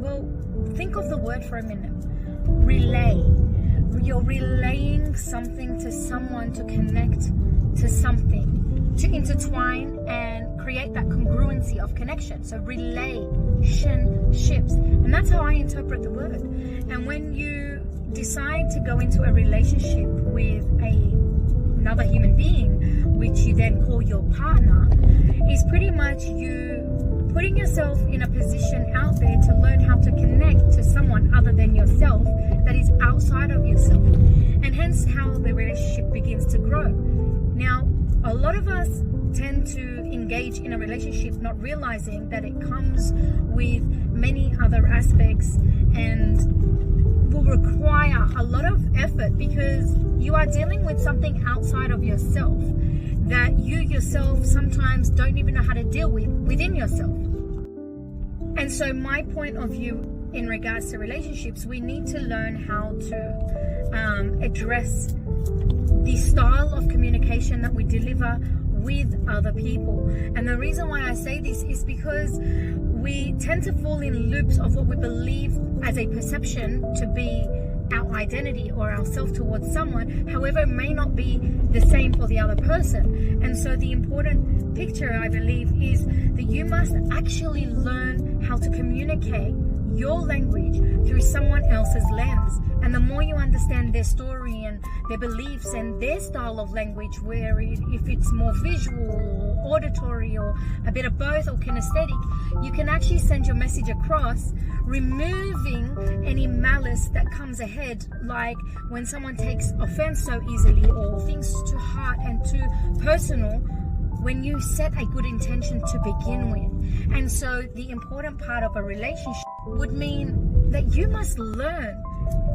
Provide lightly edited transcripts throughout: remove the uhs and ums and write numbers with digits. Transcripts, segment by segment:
Well, think of the word for a minute. Relay. You're relaying something to someone to connect to something, to intertwine and create that congruency of connection. So relationships. And that's how I interpret the word. And when you decide to go into a relationship with another human being, which you then call your partner, is pretty much you putting yourself in a position out there to learn how to connect to someone other than yourself, that is outside of yourself, and hence how the relationship begins to grow. Now, a lot of us tend to engage in a relationship not realizing that it comes with many other aspects and will require a lot of effort, because you are dealing with something outside of yourself that you yourself sometimes don't even know how to deal with within yourself. And so my point of view in regards to relationships, we need to learn how to address the style of communication that we deliver with other people. And the reason why I say this is because we tend to fall in loops of what we believe as a perception to be our identity or ourself towards someone. However, it may not be the same for the other person. And so the important picture, I believe, is that you must actually learn how to communicate your language through someone else's lens. And the more you understand their story and their beliefs and their style of language, where if it's more visual or auditory or a bit of both or kinesthetic, you can actually send your message across, removing any malice that comes ahead, like when someone takes offense so easily or things to heart and too personal, when you set a good intention to begin with. And so the important part of a relationship would mean that you must learn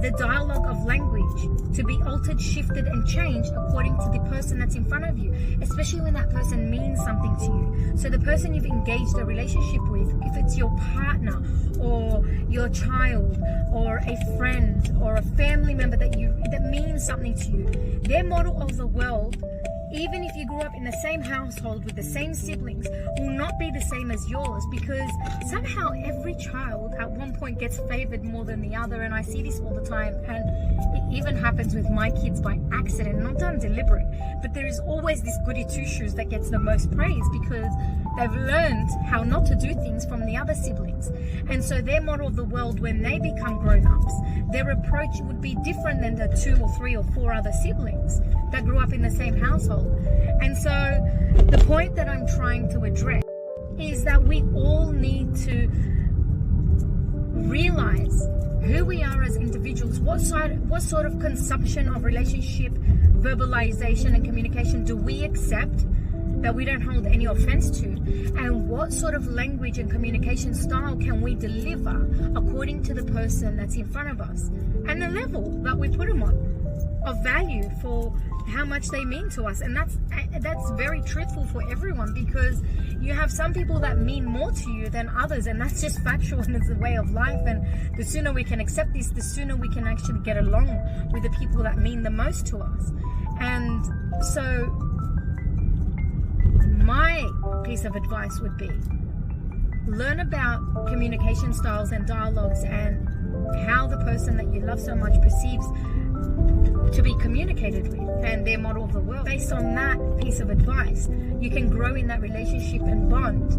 the dialogue of language to be altered, shifted, and changed according to the person that's in front of you, especially when that person means something to you. So the person you've engaged a relationship with, if it's your partner or your child or a friend or a family member that means something to you, their model of the world, even if you grew up in the same household with the same siblings, will not be the same as yours, because somehow every child at one point gets favored more than the other. And I see this all the time, and it even happens with my kids by accident, not done deliberate. But there is always this goody two-shoes that gets the most praise because they've learned how not to do things from the other siblings. And so their model of the world, when they become grown-ups, their approach would be different than the 2 or 3 or 4 other siblings that grew up in the same household. And so the point that I'm trying to address is that we all need to realize who we are as individuals. What sort of consumption of relationship, verbalization, and communication do we accept that we don't hold any offense to? And what sort of language and communication style can we deliver according to the person that's in front of us and the level that we put them on of value for how much they mean to us? And that's very truthful for everyone, because you have some people that mean more to you than others, and that's just factual, and it's a way of life. And the sooner we can accept this, the sooner we can actually get along with the people that mean the most to us. And so my piece of advice would be, learn about communication styles and dialogues and how the person that you love so much perceives to be communicated with and their model of the world. Based on that piece of advice, you can grow in that relationship and bond,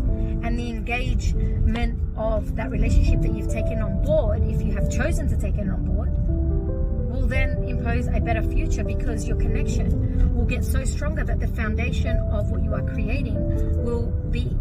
and the engagement of that relationship that you've taken on board, if you have chosen to take it on board, will then impose a better future, because your connection will get so stronger that the foundation of what you are creating will be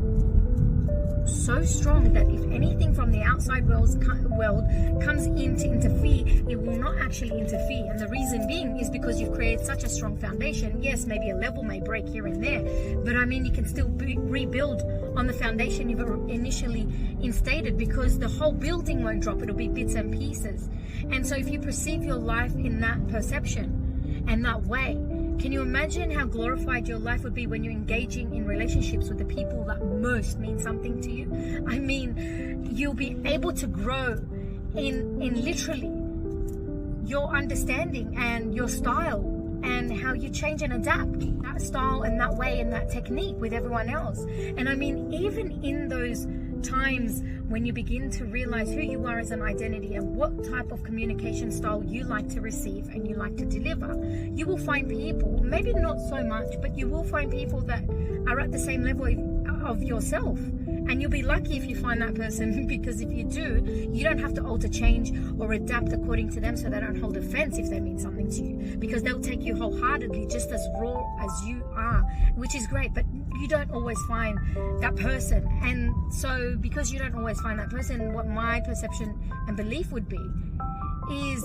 so strong that if anything from the outside world comes in to interfere, it will not actually interfere. And the reason being is because you've created such a strong foundation. Yes, maybe a level may break here and there, but I mean, you can still rebuild on the foundation you've initially instated, because the whole building won't drop, it'll be bits and pieces. And so if you perceive your life in that perception and that way, can you imagine how glorified your life would be when you're engaging in relationships with the people that most mean something to you? I mean, you'll be able to grow in literally your understanding and your style, and how you change and adapt that style and that way and that technique with everyone else. And I mean, even in those times when you begin to realize who you are as an identity and what type of communication style you like to receive and you like to deliver, you will find people, maybe not so much, but you will find people that are at the same level of yourself. And you'll be lucky if you find that person, because if you do, you don't have to alter, change, or adapt according to them, so they don't hold offense if they mean something to you, because they'll take you wholeheartedly, just as raw as you are, which is great. But you don't always find that person. And so because you don't always find that person, what my perception and belief would be is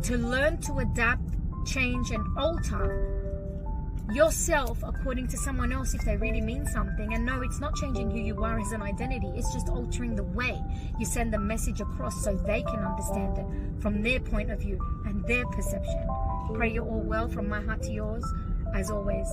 to learn to adapt, change, and alter yourself according to someone else if they really mean something. And no, it's not changing who you are as an identity, it's just altering the way you send the message across so they can understand it from their point of view and their perception. Pray you're all well, from my heart to yours, as always.